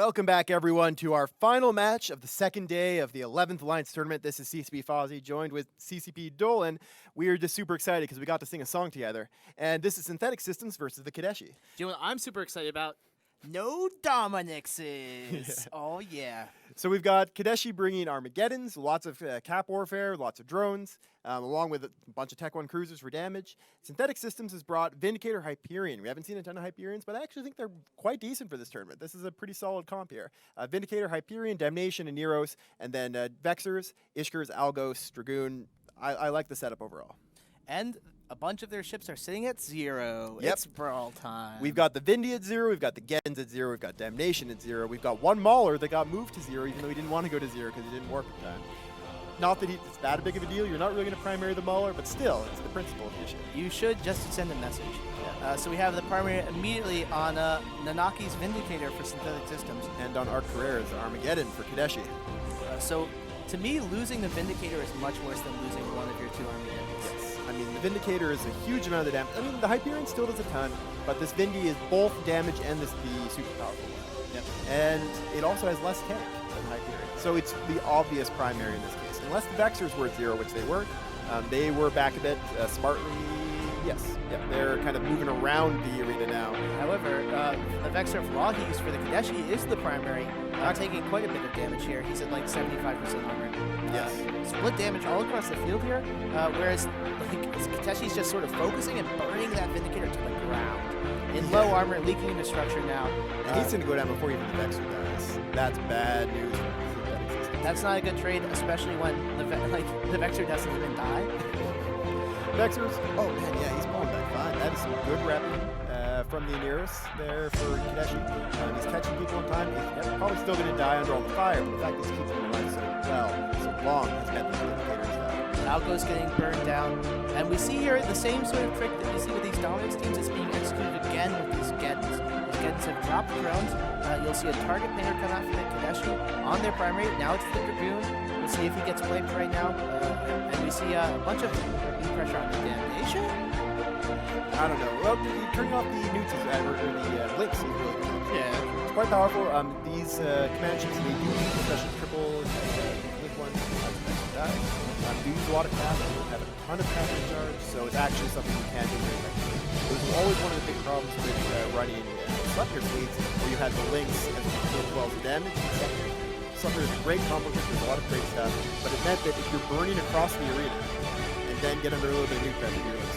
Welcome back, everyone, to our final match of the second day of the 11th Alliance Tournament. This is CCP Fozzie, joined with CCP Dolan. We are just super excited because we got to sing a song together. And this is Synthetic Systems versus the Kadeshi. Do you know what I'm super excited about? No Dominixes. Oh, yeah. So we've got Kadeshi bringing Armageddons, lots of cap warfare, lots of drones, along with a bunch of Tech 1 cruisers for damage. Synthetic Systems has brought Vindicator Hyperion. We haven't seen a ton of Hyperions, but I actually think they're quite decent for this tournament. This is a pretty solid comp here. Vindicator, Hyperion, Damnation, and Neros, and then Vexers, Ishkers, Algos, Dragoon. I like the setup overall. And a bunch of their ships are sitting at 0. Yep. It's brawl time. We've got the Vindy at 0, we've got the Gens at 0, we've got Damnation at 0, we've got one Mauler that got moved to 0 even though he didn't want to go to 0 because he didn't warp at the time. Not that it's that big of a deal, you're not really going to primary the Mauler, but still, it's the principle of the issue. You should just send a message. So we have the primary immediately on Nanaki's Vindicator for Synthetic Systems. And on Arc Carrera's Armageddon for Kadeshi. So to me, losing the Vindicator is much worse than losing one of your two Armageddons. Yes. I mean, the Vindicator is a huge amount of the damage. I mean, the Hyperion still does a ton, but this Vindy is both damage and the super powerful one. Yep. And it also has less tank than Hyperion. So it's the obvious primary in this case. Unless the Vexers were at 0, which they weren't. They were back a bit smartly. Yes. Yeah, they're kind of moving around the arena now. However, the Vexer of Rawhees for the Kadeshi is the primary, taking quite a bit of damage here. He's at like 75% armor. Yes. Split damage all across the field here, whereas like, Kadeshi's just sort of focusing and burning that Vindicator to the ground. In low armor, leaking into structure now. And he's going to go down before even the Vexer does. That's bad news for Synthetic Systems. That's not a good trade, especially when the Vexer doesn't even die. Vexers, oh man, yeah, he's pulling back fine. That is some good rep from the Nearest there for Kadeshi. He's catching people in time. He's probably still going to die under all the fire, but the fact that he's keeping them alive so long has meant that the indicators Algo's getting burned down. And we see here the same sort of trick that we see with these Dominix teams is being executed again with these Gens. These Gens have dropped drones. You'll see a target painter come out for the Kadeshi on their primary. Now it's the Dragoon. We'll see if he gets blamed right now. And we see a bunch of pressure on the Damnation. I don't know. Well, turning off the newts or the links is really good. Yeah. It's quite powerful. These command ships, they do use especially triple link ones. Do use a lot of cap, have a ton of cap in charge, so it's actually something you can do very effectively. It was always one of the big problems with running Slepter fleets, where you had the links as well as the damage. Slepter is a great compliment, there's a lot of great stuff, but it meant that if you're burning across the arena, and then get under a little bit of nuke pressure, you're like,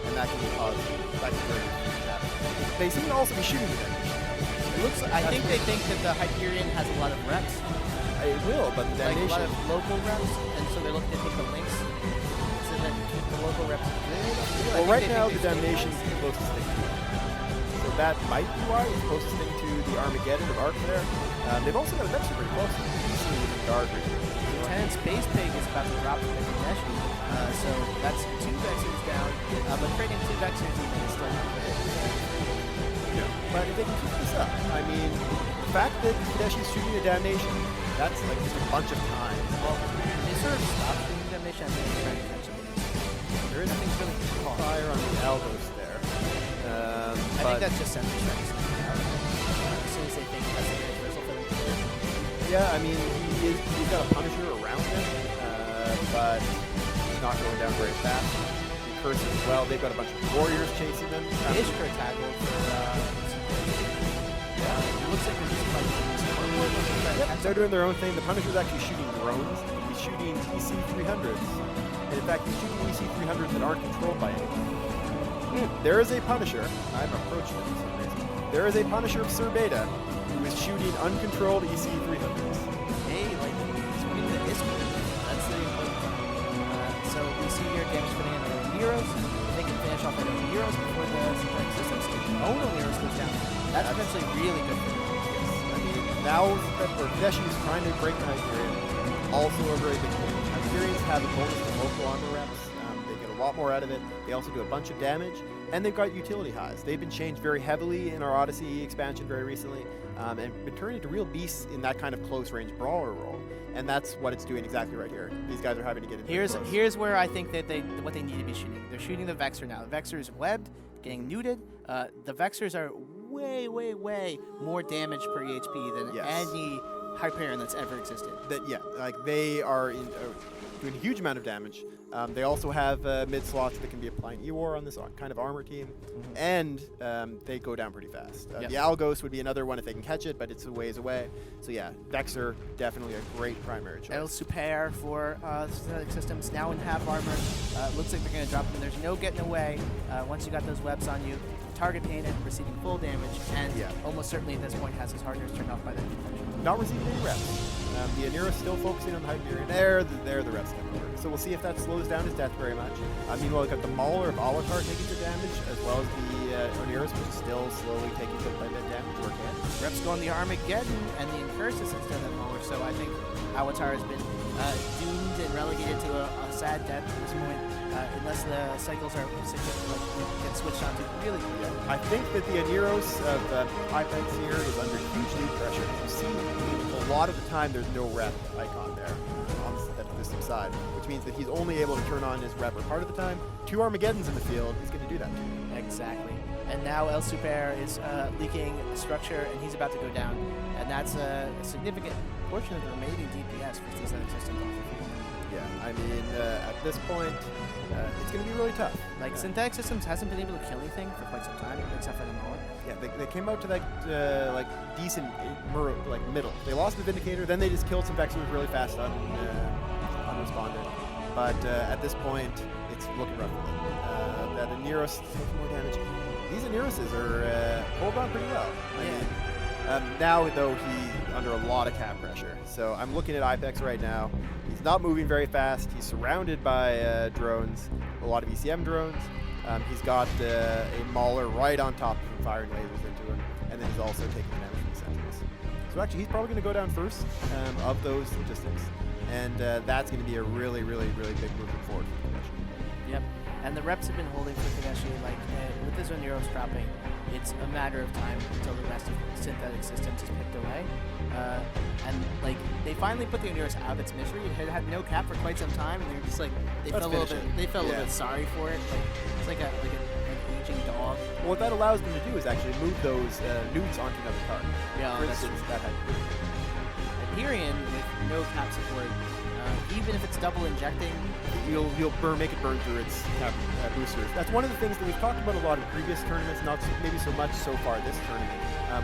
and that can cause very damage. They seem to also be shooting the damage. It looks. I think they think that the Hyperion has a lot of reps. It will, but the Damnation... Like a lot of local reps, and so they're looking to take the links so that keep the local reps good. Well, right now the Damnation is supposed to stick to it. So that might be why it's supposed to stick to the Armageddon of Arc there. They've also got a Vexer pretty close to the Guard region. Lieutenant Space Pig is about to drop to the Kadeshi, so that's 2 Vexers down, but trading 2 Vexers even is still not good. Yeah. But if they can keep this up, I mean, the fact that Kadeshi's shooting a Damnation, that's like just a bunch of time. Well, they sort of stopped shooting Damnation and they're trying to catch up. There is nothing really fire on the Algos there. I think that's just sentry strikes. As soon as they think that's a reversal for them. Yeah, I mean, he's got a Punisher around him, but he's not going down very fast. The Curse as well, they've got a bunch of warriors chasing them. Ishkur tackled for it looks like they're just fighting. Yep, they're doing their own thing. The Punisher's actually shooting drones. He's shooting EC-300s. And in fact, he's shooting EC-300s that aren't controlled by anyone. There is a Punisher. I'm approaching him for some reason. There is a Punisher of Sir Beta who is shooting uncontrolled EC-300s. Hey, like, he's winning the Ishkur. That's the important part. So we see here damage putting in their Heroes. They can finish off their Heroes before the Synthetic Systems can own the Heroes goes down. That's eventually really good for them. Now, Kadeshi is trying to break the Hyperion. Also a very big thing. Hyperions have a bonus to local armor reps. They get a lot more out of it. They also do a bunch of damage. And they've got utility highs. They've been changed very heavily in our Odyssey expansion very recently. And been turned into real beasts in that kind of close-range brawler role. And that's what it's doing exactly right here. These guys are having to get into Here's where I think that what they need to be shooting. They're shooting the Vexer now. The Vexer is webbed, getting neuted. The Vexers are way more damage per EHP than Yes. any Hyperion that's ever existed. Like they are doing a huge amount of damage. They also have mid slots that can be applying E-War on this kind of armor team, and they go down pretty fast. Yep. The Algos would be another one if they can catch it, but it's a ways away. So yeah, Vexor, definitely a great primary choice. El Super for Synthetic Systems, now in half armor. Looks like they're going to drop them. There's no getting away once you got those webs on you. Target painted, receiving full damage, and almost certainly at this point has his hardeners turned off by the convention. Not receiving any reps. The Anira still focusing on the Hyperion. There the reps come over. So we'll see if that slows down his death very much. Meanwhile, we've got the Mauler of Alatar taking the damage, as well as the Oniris, which is still slowly taking bit by bit damage where it can. Reps go on the Armageddon and the Incursus instead of the Mauler, so I think Alatar has been doomed and relegated to a sad death at this point, unless the cycles are get switched on to really good. I think that the Aniros of Ipex here is under huge lead pressure. You see, a lot of the time there's no rep icon there on the synthetic system side, which means that he's only able to turn on his rep or part of the time. 2 Armageddons in the field, he's going to do that. Exactly. And now El Super is leaking structure, and he's about to go down. And that's a significant portion of the remaining DPS for synthetic systems off the field. Yeah, I mean, at this point, it's going to be really tough. Like, Synthetic Systems hasn't been able to kill anything for quite some time, except for the Mauler. Yeah, they came out to that, decent middle. They lost the Vindicator, then they just killed some Vexors really fast unresponded. But at this point, it's looking rough for them. That Aniros takes more damage. These Aniroses are holding on pretty well. I mean, now, though, he's under a lot of cap pressure. So I'm looking at Ipex right now. He's not moving very fast. He's surrounded by drones, a lot of ECM drones. He's got a Mauler right on top of him, firing lasers into him, and then he's also taking damage from the Sentinels. So actually, he's probably going to go down first of those logistics, and that's going to be a really, really, really big movement forward for Kadeshi. Yep, and the reps have been holding for Kadeshi. Like, with this Oniros dropping, it's a matter of time until the rest of synthetic systems is picked away. And like, they finally put the Oniros out of its misery. It had no cap for quite some time, and they were just like, they felt a little bit sorry for it. Like, it's like an aging dog. Well, what that allows them to do is actually move those newts onto another card. Yeah, for instance, that Hyperion with no cap support, even if it's double injecting, you'll make it burn through its cap boosters. That's one of the things that we've talked about a lot in previous tournaments, not maybe so much so far this tournament.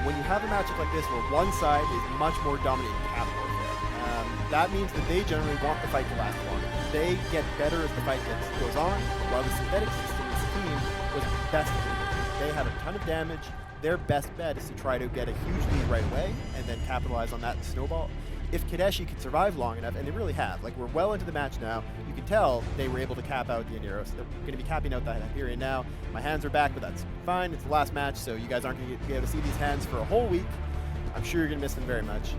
When you have a matchup like this where one side is much more dominant in cap warfare, that means that they generally want the fight to last longer. They get better as the fight goes on, while the synthetic systems team was best at it. They have a ton of damage. Their best bet is to try to get a huge lead right away and then capitalize on that and snowball. If Kadeshi could survive long enough, and they really have, like, we're well into the match now, you can tell they were able to cap out the Oniros. They're going to be capping out that Hyperion now. My hands are back, but that's fine. It's the last match, so you guys aren't going to be able to see these hands for a whole week. I'm sure you're going to miss them very much.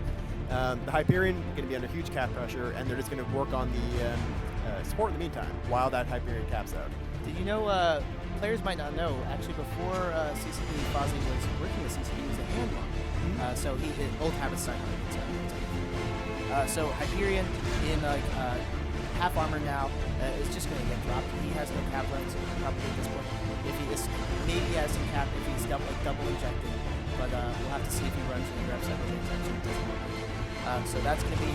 The Hyperion is going to be under huge cap pressure, and they're just going to work on the support in the meantime while that Hyperion caps out. Did you know, players might not know, actually before CCP, Fozzy was working with CCP, he was a hand monk. So he did old habit sign. So Hyperion in half armor now is just going to get dropped. He has no cap left, so probably at this point, if he is, maybe he has some cap if he's double injecting, but we'll have to see if he runs any reps at the so that's going to be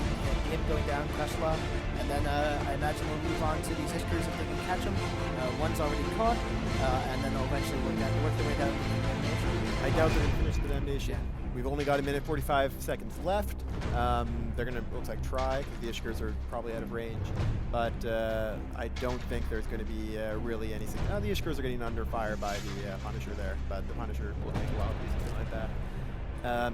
him going down, Tesla, and then I imagine we'll move on to these Iskers if they can catch him. One's already caught, and then they'll eventually work their way down to the damnation. I doubt they're going to finish the damnation. Yeah. We've only got 1:45 seconds left. They're going to, looks like, try, because the Ishkers are probably out of range. But I don't think there's going to be really anything. The Ishkers are getting under fire by the Punisher there, but the Punisher will take a while to do something like that.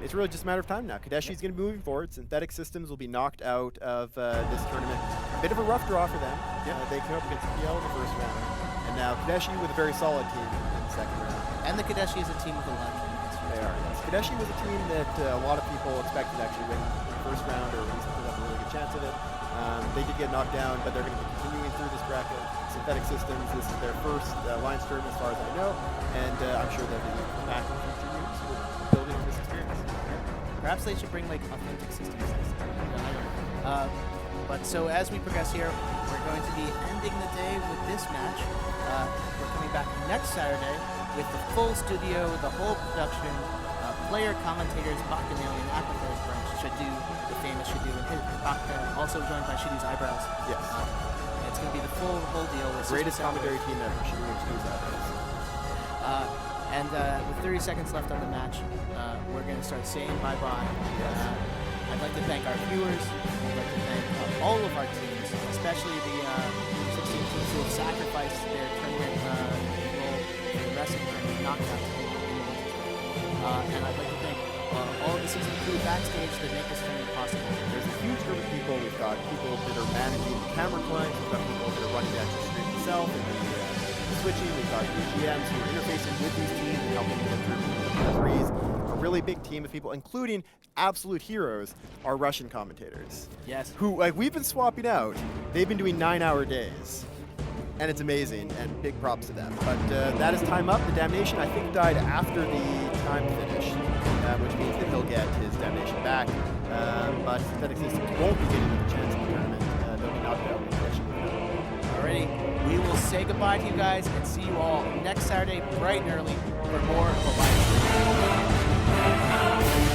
It's really just a matter of time now. Kadeshi's going to be moving forward. Synthetic Systems will be knocked out of this tournament. A bit of a rough draw for them. They came up against PL in the first round. And now Kadeshi with a very solid team in the second round. And the Kadeshi is a team with a lot of They are, yes. Kadeshi was a team that a lot of people expected actually win the first round, or at least have a really good chance of it. They did get knocked down, but they're going to be continuing through this bracket. Synthetic Systems, this is their first Alliance tournament as far as I know, and I'm sure they'll be back in future years with building on this experience. Perhaps they should bring like authentic systems next time. But so as we progress here, we're going to be ending the day with this match. We're coming back next Saturday with the full studio, the whole production, player commentators, Bacchanalian, Apathetic Branch, Shadu, the famous Shadu, and also joined by Shadu's eyebrows. Yes. It's going to be the whole deal. With Greatest commentary team ever. Shadu and Shadu's eyebrows. And with 30 seconds left on the match, we're going to start saying bye-bye. I'd like to thank our viewers. I'd like to thank all of our teams, especially the 16 teams who have sacrificed their tournament role for the wrestling tournament knockouts. And I'd like to thank all of the season crew backstage that make this tournament possible. There's a huge group of people. We've got people that are managing the camera clients. We've got people that are running the actual stream itself and the switching. We've got the GMs who are interfacing with these teams and helping them through the referees. A really big team of people, including absolute heroes, our Russian commentators. Yes. Who, like, we've been swapping out. They've been doing 9-hour days. And it's amazing, and big props to them. But that is time up. The damnation, I think, died after the time finished, which means that he'll get his damnation back. But Synthetic Systems won't be getting a chance in the tournament. They'll be knocked out. Alrighty, we will say goodbye to you guys and see you all next Saturday bright and early for more of a live stream.